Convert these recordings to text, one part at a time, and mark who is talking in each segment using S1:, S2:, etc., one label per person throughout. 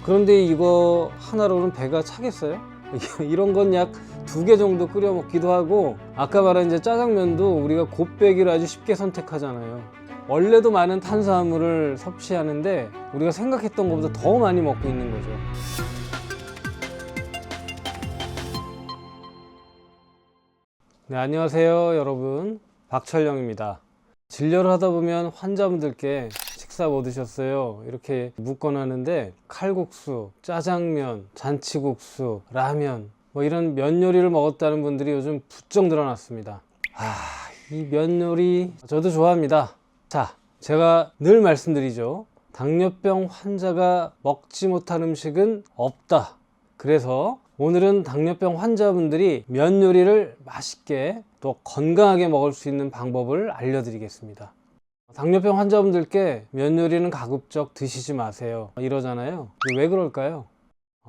S1: 그런데 이거 하나로는 배가 차겠어요? 이런 건 약 2개 정도 끓여 먹기도 하고, 아까 말한 이제 짜장면도 우리가 곱빼기를 아주 쉽게 선택하잖아요. 원래도 많은 탄수화물을 섭취하는데 우리가 생각했던 것보다 더 많이 먹고 있는 거죠. 네, 안녕하세요 여러분, 박철영입니다. 진료를 하다 보면 환자분들께 식사 뭐 드셨어요? 이렇게 묻곤 하는데, 칼국수, 짜장면, 잔치국수, 라면 뭐 이런 면 요리를 먹었다는 분들이 요즘 부쩍 늘어났습니다. 이 면 요리 저도 좋아합니다. 자, 제가 늘 말씀드리죠. 당뇨병 환자가 먹지 못한 음식은 없다. 그래서 오늘은 당뇨병 환자분들이 면 요리를 맛있게 또 건강하게 먹을 수 있는 방법을 알려드리겠습니다. 당뇨병 환자분들께 면 요리는 가급적 드시지 마세요 이러잖아요. 왜 그럴까요?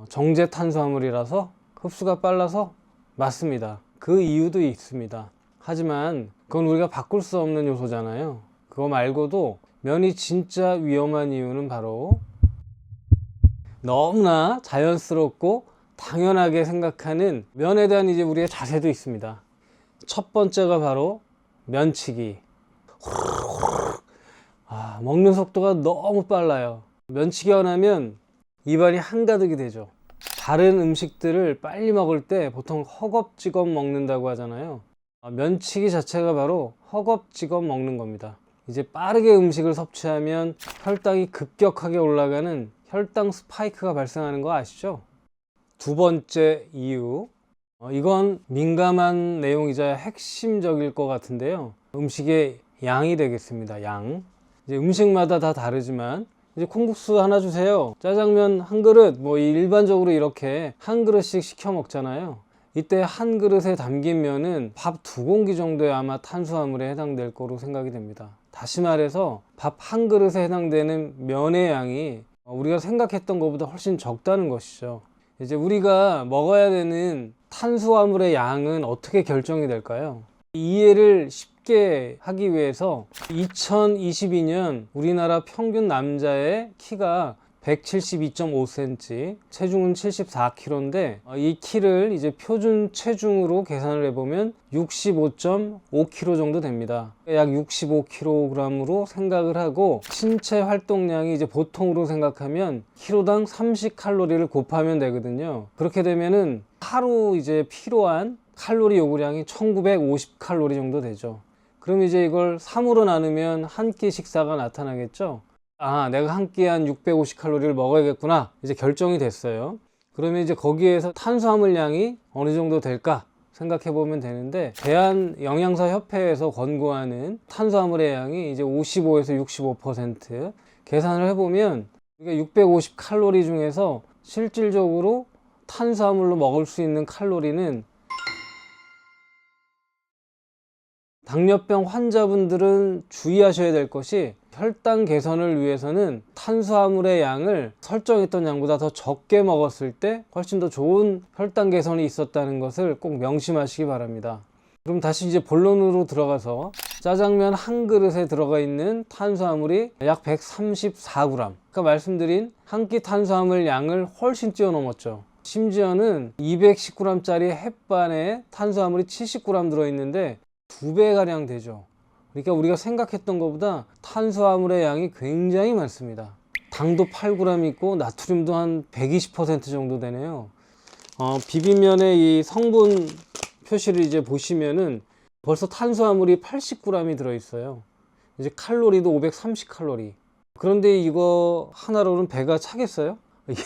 S1: 정제 탄수화물이라서? 흡수가 빨라서? 맞습니다. 그 이유도 있습니다. 하지만 그건 우리가 바꿀 수 없는 요소잖아요. 그거 말고도 면이 진짜 위험한 이유는 바로 너무나 자연스럽고 당연하게 생각하는 면에 대한 이제 우리의 자세도 있습니다. 첫 번째가 바로 면치기. 먹는 속도가 너무 빨라요. 면치기가 나면 입안이 한가득이 되죠. 다른 음식들을 빨리 먹을 때 보통 허겁지겁 먹는다고 하잖아요. 면치기 자체가 바로 허겁지겁 먹는 겁니다. 이제 빠르게 음식을 섭취하면 혈당이 급격하게 올라가는 혈당 스파이크가 발생하는 거 아시죠? 두 번째 이유, 이건 민감한 내용이자 핵심적일 것 같은데요. 음식의 양이 되겠습니다. 양. 이제 음식마다 다 다르지만, 이제 콩국수 하나 주세요, 짜장면 한 그릇, 뭐 일반적으로 이렇게 한 그릇씩 시켜 먹잖아요. 이때 한 그릇에 담긴 면은 밥 2공기 정도의 아마 탄수화물에 해당될 거로 생각이 됩니다. 다시 말해서 밥 한 그릇에 해당되는 면의 양이 우리가 생각했던 것보다 훨씬 적다는 것이죠. 이제 우리가 먹어야 되는 탄수화물의 양은 어떻게 결정이 될까요? 이해를 쉽게 하기 위해서 2022년 우리나라 평균 남자의 키가 172.5cm, 체중은 74kg인데 이 키를 이제 표준 체중으로 계산을 해보면 65.5kg 정도 됩니다. 약 65kg으로 생각을 하고, 신체 활동량이 이제 보통으로 생각하면 키로당 30칼로리를 곱하면 되거든요. 그렇게 되면은 하루 이제 필요한 칼로리 요구량이 1950칼로리 정도 되죠. 그럼 이제 이걸 3으로 나누면 한 끼 식사가 나타나겠죠. 내가 한 끼에 한 650칼로리를 먹어야겠구나, 이제 결정이 됐어요. 그러면 이제 거기에서 탄수화물량이 어느 정도 될까 생각해 보면 되는데, 대한영양사협회에서 권고하는 탄수화물의 양이 이제 55에서 65%, 계산을 해보면 우리가 650칼로리 중에서 실질적으로 탄수화물로 먹을 수 있는 칼로리는, 당뇨병 환자분들은 주의하셔야 될 것이, 혈당 개선을 위해서는 탄수화물의 양을 설정했던 양보다 더 적게 먹었을 때 훨씬 더 좋은 혈당 개선이 있었다는 것을 꼭 명심하시기 바랍니다. 그럼 다시 이제 본론으로 들어가서, 짜장면 한 그릇에 들어가 있는 탄수화물이 약 134g, 아까 말씀드린 한 끼 탄수화물 양을 훨씬 뛰어넘었죠. 심지어는 219g짜리 햇반에 탄수화물이 70g 들어있는데 2배가량 되죠. 그러니까 우리가 생각했던 것보다 탄수화물의 양이 굉장히 많습니다. 당도 8g 있고 나트륨도 한 120% 정도 되네요. 비빔면의 이 성분 표시를 이제 보시면은 벌써 탄수화물이 80g이 들어있어요. 이제 칼로리도 530칼로리. 그런데 이거 하나로는 배가 차겠어요?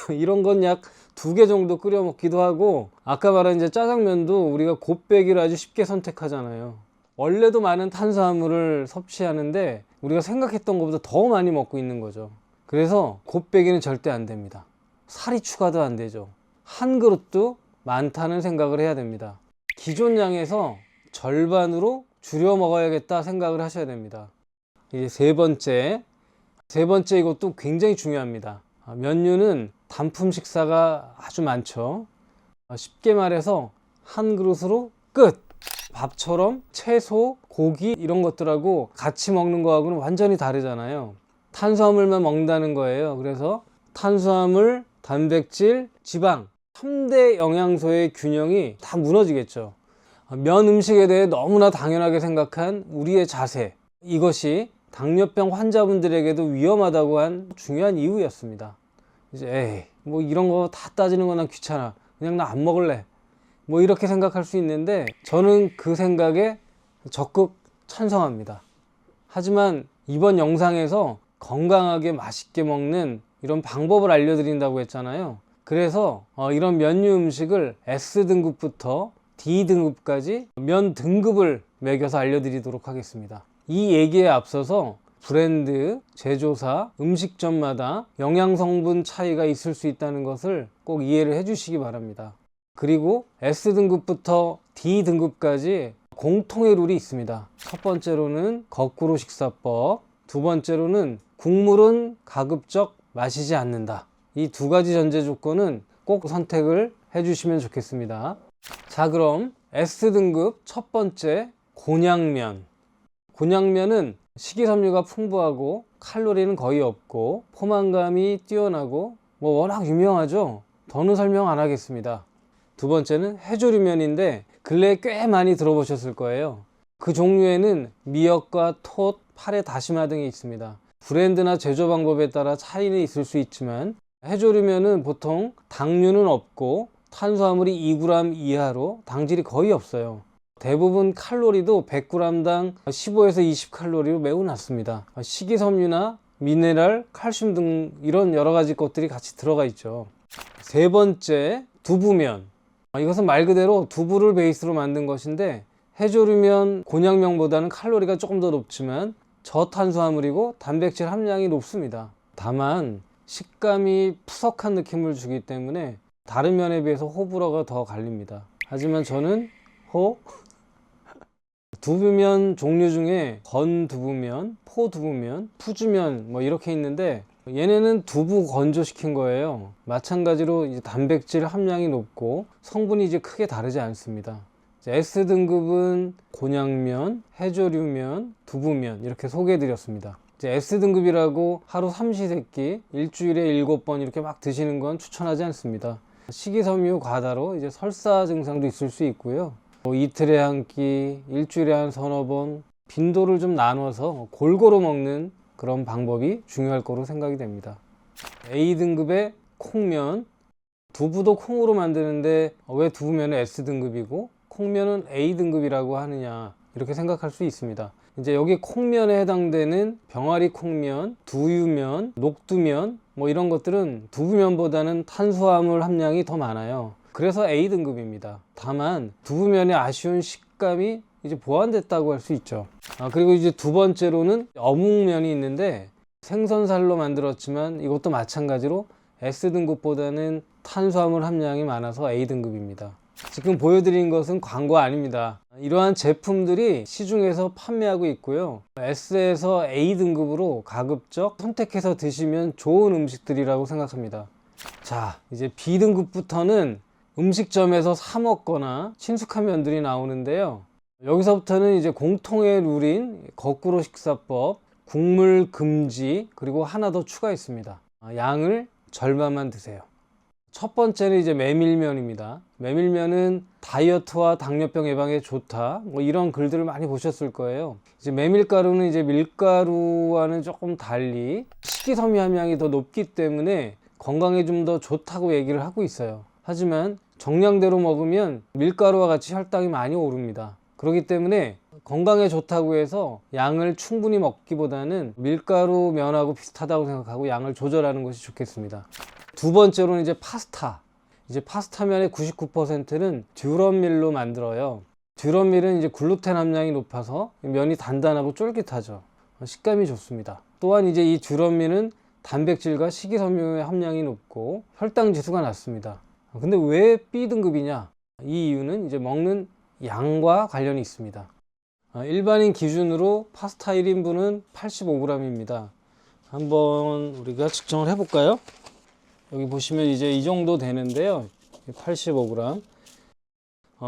S1: 이런 건 약 2개 정도 끓여 먹기도 하고, 아까 말한 이제 짜장면도 우리가 곱빼기를 아주 쉽게 선택하잖아요. 원래도 많은 탄수화물을 섭취하는데 우리가 생각했던 것보다 더 많이 먹고 있는 거죠. 그래서 곱빼기는 절대 안 됩니다. 살이 추가도 안 되죠. 한 그릇도 많다는 생각을 해야 됩니다. 기존 양에서 절반으로 줄여 먹어야겠다 생각을 하셔야 됩니다. 이제 세 번째, 이것도 굉장히 중요합니다. 면류는 단품 식사가 아주 많죠. 쉽게 말해서 한 그릇으로 끝! 밥처럼 채소, 고기 이런 것들하고 같이 먹는 거하고는 완전히 다르잖아요. 탄수화물만 먹는다는 거예요. 그래서 탄수화물, 단백질, 지방 3대 영양소의 균형이 다 무너지겠죠. 면 음식에 대해 너무나 당연하게 생각한 우리의 자세, 이것이 당뇨병 환자분들에게도 위험하다고 한 중요한 이유였습니다. 이제 에이, 뭐 이런 거 다 따지는 건 난 귀찮아, 그냥 나 안 먹을래, 뭐 이렇게 생각할 수 있는데 저는 그 생각에 적극 찬성합니다. 하지만 이번 영상에서 건강하게 맛있게 먹는 이런 방법을 알려드린다고 했잖아요. 그래서 이런 면류 음식을 S등급부터 D등급까지 면 등급을 매겨서 알려드리도록 하겠습니다. 이 얘기에 앞서서 브랜드, 제조사, 음식점마다 영양성분 차이가 있을 수 있다는 것을 꼭 이해를 해 주시기 바랍니다. 그리고 S등급부터 D등급까지 공통의 룰이 있습니다. 첫 번째로는 거꾸로 식사법, 두 번째로는 국물은 가급적 마시지 않는다. 이 두 가지 전제 조건은 꼭 선택을 해 주시면 좋겠습니다. 자, 그럼 S등급 첫 번째, 곤약면. 곤약면은 식이섬유가 풍부하고 칼로리는 거의 없고 포만감이 뛰어나고 뭐 워낙 유명하죠. 더는 설명 안 하겠습니다. 두 번째는 해조류면인데 근래에 꽤 많이 들어보셨을 거예요. 그 종류에는 미역과 톳, 파래 다시마 등이 있습니다. 브랜드나 제조 방법에 따라 차이는 있을 수 있지만 해조류면은 보통 당류는 없고 탄수화물이 2g 이하로 당질이 거의 없어요. 대부분 칼로리도 100g당 15에서 20칼로리로 매우 낮습니다. 식이섬유나 미네랄, 칼슘 등 이런 여러 가지 것들이 같이 들어가 있죠. 세 번째, 두부면. 이것은 말 그대로 두부를 베이스로 만든 것인데 해조류면, 곤약면보다는 칼로리가 조금 더 높지만 저탄수화물이고 단백질 함량이 높습니다. 다만 식감이 푸석한 느낌을 주기 때문에 다른 면에 비해서 호불호가 더 갈립니다. 하지만 저는 두부면 종류 중에 건두부면, 포두부면, 푸주면 뭐 이렇게 있는데 얘네는 두부 건조시킨 거예요. 마찬가지로 이제 단백질 함량이 높고 성분이 이제 크게 다르지 않습니다. S등급은 곤약면, 해조류면, 두부면 이렇게 소개해 드렸습니다. S등급이라고 하루 삼시세끼 일주일에 7번 이렇게 막 드시는 건 추천하지 않습니다. 식이섬유 과다로 이제 설사 증상도 있을 수 있고요. 이틀에 한 끼, 일주일에 한 서너 번 빈도를 좀 나눠서 골고루 먹는 그런 방법이 중요할 거로 생각이 됩니다. A등급의 콩면, 두부도 콩으로 만드는데 왜 두부면은 S등급이고 콩면은 A등급이라고 하느냐 이렇게 생각할 수 있습니다. 이제 여기 콩면에 해당되는 병아리 콩면, 두유면, 녹두면 뭐 이런 것들은 두부면보다는 탄수화물 함량이 더 많아요. 그래서 A등급입니다. 다만 두부면의 아쉬운 식감이 이제 보완됐다고 할 수 있죠. 그리고 이제 두 번째로는 어묵면이 있는데 생선살로 만들었지만 이것도 마찬가지로 S등급보다는 탄수화물 함량이 많아서 A등급입니다. 지금 보여드린 것은 광고 아닙니다. 이러한 제품들이 시중에서 판매하고 있고요. S에서 A등급으로 가급적 선택해서 드시면 좋은 음식들이라고 생각합니다. 자, 이제 B등급부터는 음식점에서 사 먹거나 친숙한 면들이 나오는데요. 여기서부터는 이제 공통의 룰인 거꾸로 식사법, 국물 금지, 그리고 하나 더 추가했습니다. 양을 절반만 드세요. 첫 번째는 이제 메밀면입니다. 메밀면은 다이어트와 당뇨병 예방에 좋다, 뭐 이런 글들을 많이 보셨을 거예요. 이제 메밀가루는 이제 밀가루와는 조금 달리 식이섬유 함량이 더 높기 때문에 건강에 좀 더 좋다고 얘기를 하고 있어요. 하지만 정량대로 먹으면 밀가루와 같이 혈당이 많이 오릅니다. 그렇기 때문에 건강에 좋다고 해서 양을 충분히 먹기보다는 밀가루 면하고 비슷하다고 생각하고 양을 조절하는 것이 좋겠습니다. 두 번째로는 이제 파스타. 이제 파스타면의 99%는 듀럼밀로 만들어요. 듀럼밀은 이제 글루텐 함량이 높아서 면이 단단하고 쫄깃하죠. 식감이 좋습니다. 또한 이제 이 듀럼밀은 단백질과 식이섬유의 함량이 높고 혈당 지수가 낮습니다. 근데 왜 B등급이냐? 이 이유는 이제 먹는 양과 관련이 있습니다. 일반인 기준으로 파스타 1인분은 85g입니다. 한번 우리가 측정을 해 볼까요? 여기 보시면 이제 이 정도 되는데요. 85g.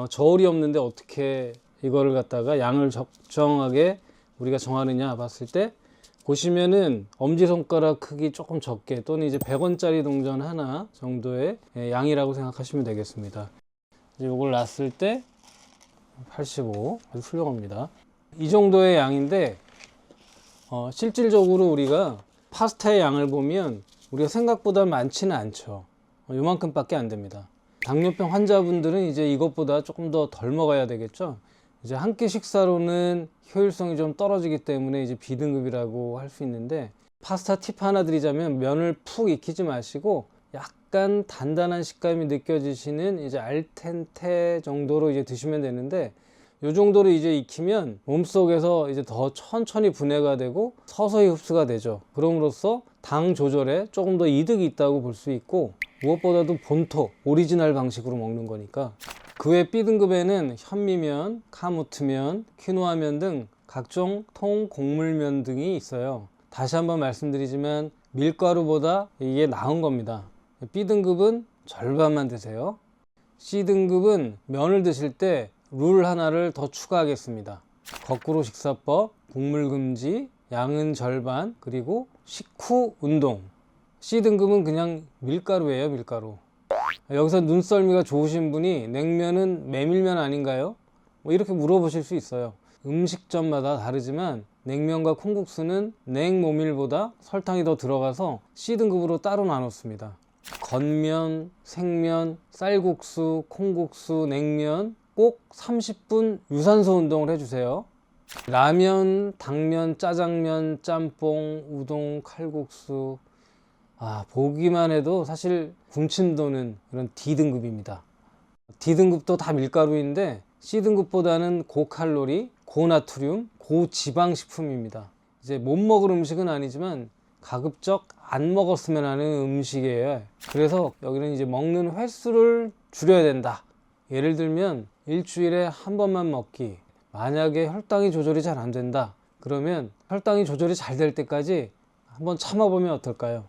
S1: 저울이 없는데 어떻게 이거를 갖다가 양을 적정하게 우리가 정하느냐 봤을 때 보시면은 엄지손가락 크기 조금 적게 또는 이제 100원짜리 동전 하나 정도의 양이라고 생각하시면 되겠습니다. 이제 이걸 놨을 때 85, 아주 훌륭합니다. 이 정도의 양인데 실질적으로 우리가 파스타의 양을 보면 우리가 생각보다 많지는 않죠. 요만큼밖에 안 됩니다. 당뇨병 환자분들은 이제 이것보다 조금 더 덜 먹어야 되겠죠. 이제 한 끼 식사로는 효율성이 좀 떨어지기 때문에 이제 B등급이라고 할 수 있는데, 파스타 팁 하나 드리자면 면을 푹 익히지 마시고 약간 단단한 식감이 느껴지시는 이제 알텐테 정도로 이제 드시면 되는데, 이 정도로 이제 익히면 몸속에서 이제 더 천천히 분해가 되고 서서히 흡수가 되죠. 그럼으로써 당 조절에 조금 더 이득이 있다고 볼 수 있고, 무엇보다도 본토 오리지널 방식으로 먹는 거니까. 그 외 B등급에는 현미면, 카무트면, 퀴노아면 등 각종 통 곡물면 등이 있어요. 다시 한번 말씀드리지만 밀가루보다 이게 나은 겁니다. B등급은 절반만 드세요. C등급은 면을 드실 때 룰 하나를 더 추가하겠습니다. 거꾸로 식사법, 곡물 금지, 양은 절반, 그리고 식후 운동. C등급은 그냥 밀가루예요, 밀가루. 여기서 눈썰미가 좋으신 분이 냉면은 메밀면 아닌가요? 뭐 이렇게 물어보실 수 있어요. 음식점마다 다르지만 냉면과 콩국수는 냉모밀보다 설탕이 더 들어가서 C등급으로 따로 나눴습니다. 건면, 생면, 쌀국수, 콩국수, 냉면 꼭 30분 유산소 운동을 해주세요. 라면, 당면, 짜장면, 짬뽕, 우동, 칼국수, 보기만 해도 사실 군침 도는 그런 D등급입니다. D등급도 다 밀가루인데 C등급보다는 고칼로리, 고나트륨, 고지방 식품입니다. 이제 못 먹을 음식은 아니지만 가급적 안 먹었으면 하는 음식이에요. 그래서 여기는 이제 먹는 횟수를 줄여야 된다. 예를 들면 일주일에 한 번만 먹기. 만약에 혈당이 조절이 잘 안 된다. 그러면 혈당이 조절이 잘 될 때까지 한번 참아보면 어떨까요?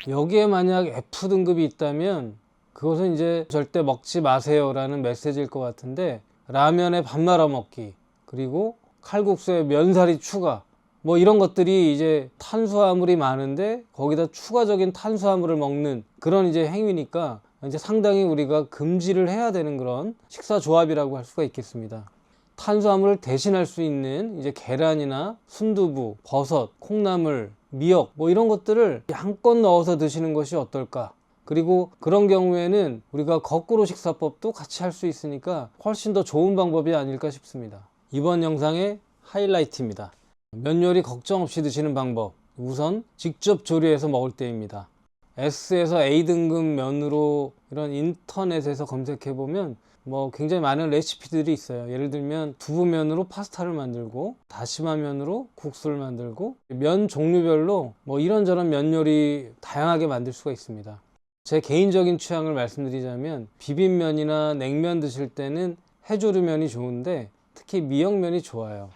S1: 여기에 만약 F등급이 있다면 그것은 이제 절대 먹지 마세요 라는 메시지일 것 같은데, 라면에 밥 말아 먹기, 그리고 칼국수에 면사리 추가, 뭐 이런 것들이 이제 탄수화물이 많은데 거기다 추가적인 탄수화물을 먹는 그런 이제 행위니까 이제 상당히 우리가 금지를 해야 되는 그런 식사 조합이라고 할 수가 있겠습니다. 탄수화물을 대신할 수 있는 이제 계란이나 순두부, 버섯, 콩나물, 미역 뭐 이런 것들을 양껏 넣어서 드시는 것이 어떨까. 그리고 그런 경우에는 우리가 거꾸로 식사법도 같이 할 수 있으니까 훨씬 더 좋은 방법이 아닐까 싶습니다. 이번 영상의 하이라이트입니다. 면 요리 걱정 없이 드시는 방법. 우선 직접 조리해서 먹을 때입니다. S에서 A등급 면으로 이런 인터넷에서 검색해보면 뭐 굉장히 많은 레시피들이 있어요. 예를 들면 두부면으로 파스타를 만들고, 다시마면으로 국수를 만들고, 면 종류별로 뭐 이런저런 면 요리 다양하게 만들 수가 있습니다. 제 개인적인 취향을 말씀드리자면 비빔면이나 냉면 드실 때는 해조류면이 좋은데 특히 미역면이 좋아요.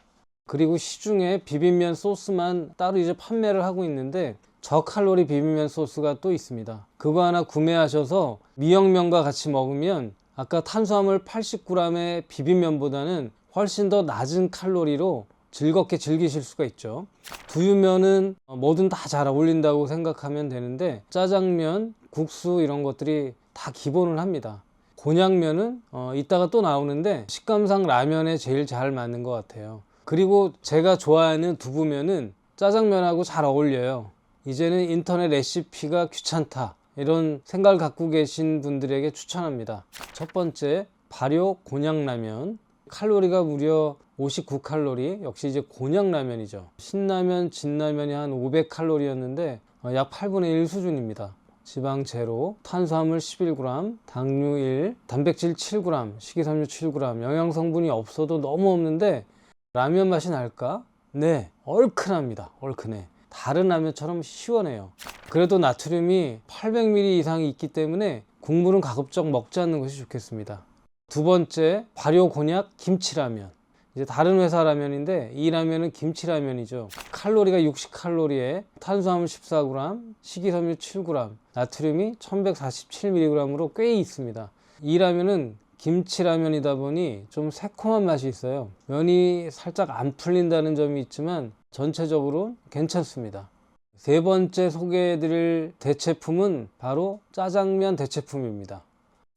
S1: 그리고 시중에 비빔면 소스만 따로 이제 판매를 하고 있는데 저칼로리 비빔면 소스가 또 있습니다. 그거 하나 구매하셔서 미역면과 같이 먹으면 아까 탄수화물 80g의 비빔면보다는 훨씬 더 낮은 칼로리로 즐겁게 즐기실 수가 있죠. 두유면은 뭐든 다 잘 어울린다고 생각하면 되는데 짜장면, 국수 이런 것들이 다 기본을 합니다. 곤약면은 이따가 또 나오는데 식감상 라면에 제일 잘 맞는 것 같아요. 그리고 제가 좋아하는 두부면은 짜장면하고 잘 어울려요. 이제는 인터넷 레시피가 귀찮다 이런 생각을 갖고 계신 분들에게 추천합니다. 첫 번째, 발효 곤약라면. 칼로리가 무려 59칼로리. 역시 이제 곤약라면이죠. 신라면, 진라면이 한 500칼로리였는데 약 8분의 1 수준입니다. 지방 제로, 탄수화물 11g, 당류 1, 단백질 7g, 식이섬유 7g, 영양성분이 없어도 너무 없는데 라면 맛이 날까? 네, 얼큰합니다. 얼큰해. 다른 라면처럼 시원해요. 그래도 나트륨이 800ml 이상이 있기 때문에 국물은 가급적 먹지 않는 것이 좋겠습니다. 두 번째, 발효 곤약 김치라면. 이제 다른 회사 라면인데 이 라면은 김치라면이죠. 칼로리가 60칼로리에 탄수화물 14g, 식이섬유 7g, 나트륨이 1147mg으로 꽤 있습니다. 이 라면은 김치라면이다 보니 좀 새콤한 맛이 있어요. 면이 살짝 안 풀린다는 점이 있지만 전체적으로 괜찮습니다. 세 번째 소개해드릴 대체품은 바로 짜장면 대체품입니다.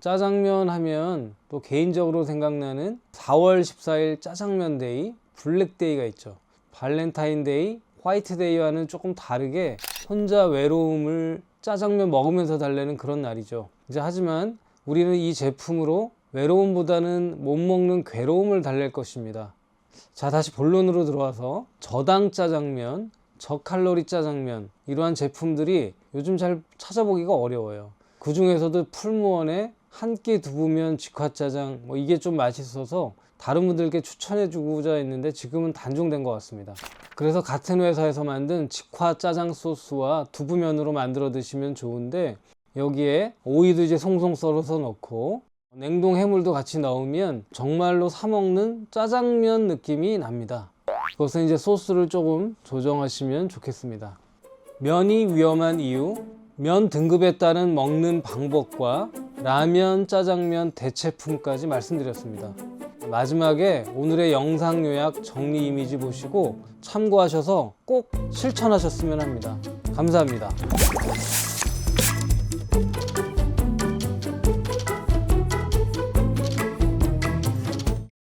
S1: 짜장면 하면 또 개인적으로 생각나는 4월 14일 짜장면 데이, 블랙 데이가 있죠. 발렌타인 데이, 화이트 데이와는 조금 다르게 혼자 외로움을 짜장면 먹으면서 달래는 그런 날이죠. 하지만 우리는 이 제품으로 외로움보다는 못 먹는 괴로움을 달랠 것입니다. 자, 다시 본론으로 들어와서 저당 짜장면, 저칼로리 짜장면, 이러한 제품들이 요즘 잘 찾아보기가 어려워요. 그 중에서도 풀무원의 한 끼 두부면 직화짜장, 이게 좀 맛있어서 다른 분들께 추천해 주고자 했는데 지금은 단종된 것 같습니다. 그래서 같은 회사에서 만든 직화짜장 소스와 두부면으로 만들어 드시면 좋은데, 여기에 오이도 이제 송송 썰어서 넣고 냉동 해물도 같이 넣으면 정말로 사 먹는 짜장면 느낌이 납니다. 그것은 이제 소스를 조금 조정하시면 좋겠습니다. 면이 위험한 이유, 면 등급에 따른 먹는 방법과 라면, 짜장면 대체품까지 말씀드렸습니다. 마지막에 오늘의 영상 요약 정리 이미지 보시고 참고하셔서 꼭 실천하셨으면 합니다. 감사합니다.